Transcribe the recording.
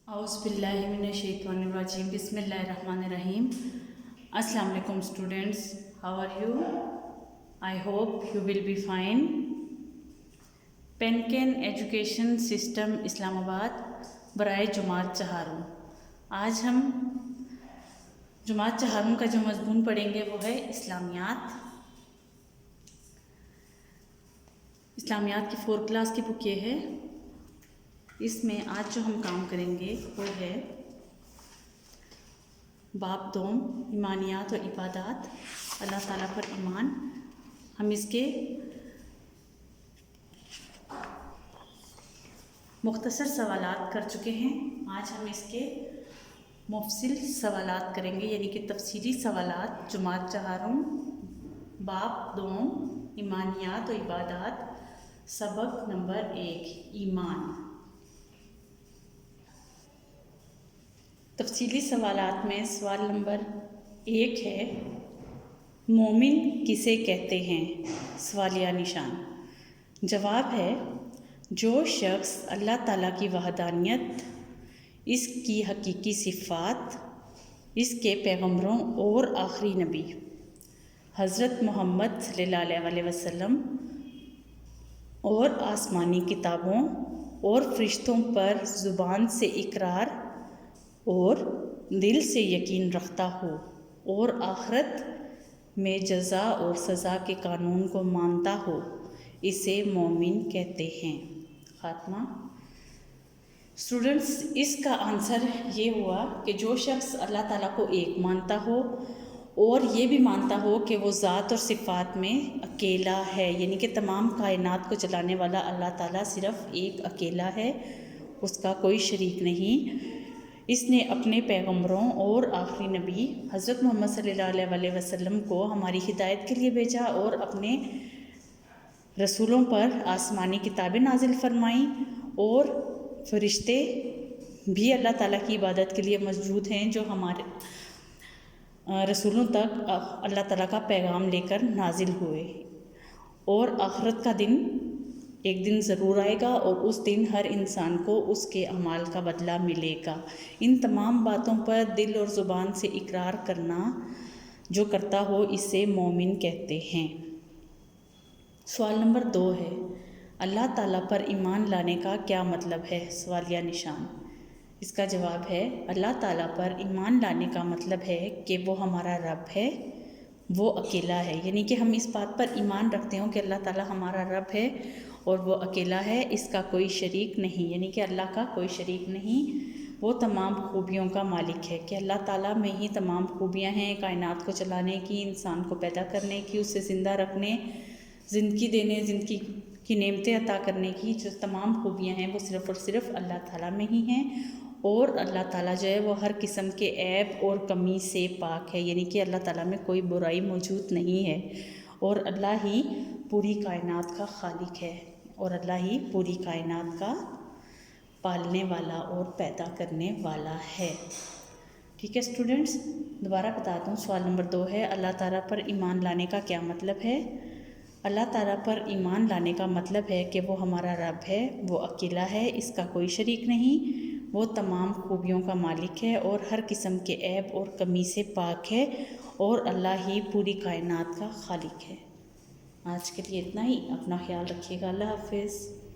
औज़ुबिल्लाहिमिनश्शैतानिर्रजीम बिस्मिल्लाहिर्रहमानिर्रहीम। अस्सलाम वालेकुम students, how are you? I hope you will be fine. पेनकेन एजुकेशन सिस्टम इस्लामाबाद बराए जुमात चहारुम। आज हम जुमात चहारुम का जो मज़मून पढ़ेंगे वो है इस्लामियात। इस्लामियात की 4 क्लास की बुक ये है। इसमें आज जो हम काम करेंगे वो है बाब 2 ईमानियात और इबादात, अल्लाह ताला पर ईमान। हम इसके मुख्तसर सवालात कर चुके हैं। आज हम इसके मुफसिल सवालात करेंगे, यानी कि तफसीली सवालात। जुमात चहारुम बाब 2 ईमानियात और इबादात, सबक नंबर 1 ईमान। तफसीली सवालात में सवाल नंबर 1 है, मोमिन किसे कहते हैं? सवालिया निशान। जवाब है, जो शख्स अल्लाह ताला की वहदानियत, इसकी हकीकी सिफ़ात, इसके पैगम्बरों और आखिरी नबी हज़रत मोहम्मद सल्लल्लाहु अलैहि वसल्लम और आसमानी किताबों और फ़रिश्तों पर ज़ुबान से इकरार और दिल से यकीन रखता हो और आखिरत में जज़ा और सज़ा के कानून को मानता हो, इसे मोमिन कहते हैं। ख़ात्मा। स्टूडेंट्स, इसका आंसर ये हुआ कि जो शख्स अल्लाह ताला को एक मानता हो और ये भी मानता हो कि वो ज़ात और सिफ़ात में अकेला है, यानी कि तमाम कायनात को चलाने वाला अल्लाह ताला सिर्फ़ एक अकेला है, उसका कोई शरीक नहीं। इसने अपने पैगम्बरों और आखिरी नबी हज़रत मोहम्मद सल्लल्लाहु अलैहि वसल्लम को हमारी हिदायत के लिए भेजा और अपने रसूलों पर आसमानी किताबें नाजिल फरमाईं, और फ़रिश्ते भी अल्लाह ताला की इबादत के लिए मौजूद हैं, जो हमारे रसूलों तक अल्लाह ताला का पैगाम लेकर नाजिल हुए। और आखिरत का दिन एक दिन ज़रूर आएगा और उस दिन हर इंसान को उसके अमाल का बदला मिलेगा। इन तमाम बातों पर दिल और ज़ुबान से इकरार करना जो करता हो, इसे मोमिन कहते हैं। सवाल नंबर 2 है, अल्लाह ताला पर ईमान लाने का क्या मतलब है? सवालिया निशान। इसका जवाब है, अल्लाह ताला पर ईमान लाने का मतलब है कि वो हमारा रब है, वो अकेला है, यानी कि हम इस बात पर ईमान रखते हो कि अल्लाह ताला हमारा रब है और वो अकेला है, इसका कोई शरीक नहीं, यानी कि अल्लाह का कोई शरीक नहीं। वो तमाम खूबियों का मालिक है कि अल्लाह ताला में ही तमाम खूबियाँ हैं, कायनात को चलाने की, इंसान को पैदा करने की, उसे ज़िंदा रखने, ज़िंदगी देने, ज़िंदगी की नेमतें अता करने की जो तमाम खूबियाँ हैं वो सिर्फ़ और सिर्फ अल्लाह ताला में ही हैं। और अल्लाह ताला जो है वो हर किस्म के ऐब और कमी से पाक है, यानी कि अल्लाह ताला में कोई बुराई मौजूद नहीं है, और अल्लाह ही पूरी कायनात का खालिक है, और अल्लाह ही पूरी कायनात का पालने वाला और पैदा करने वाला है। ठीक है स्टूडेंट्स, दोबारा बताता हूँ। सवाल नंबर 2 है, अल्लाह ताला पर ईमान लाने का क्या मतलब है? अल्लाह ताला पर ईमान लाने का मतलब है कि वो हमारा रब है, वो अकेला है, इसका कोई शरीक नहीं, वो तमाम खूबियों का मालिक है और हर किस्म के ऐब और कमी से पाक है, और अल्लाह ही पूरी कायनात का खालिक है। आज के लिए इतना ही। अपना ख्याल रखिएगा। अल्लाह हाफ़िज़।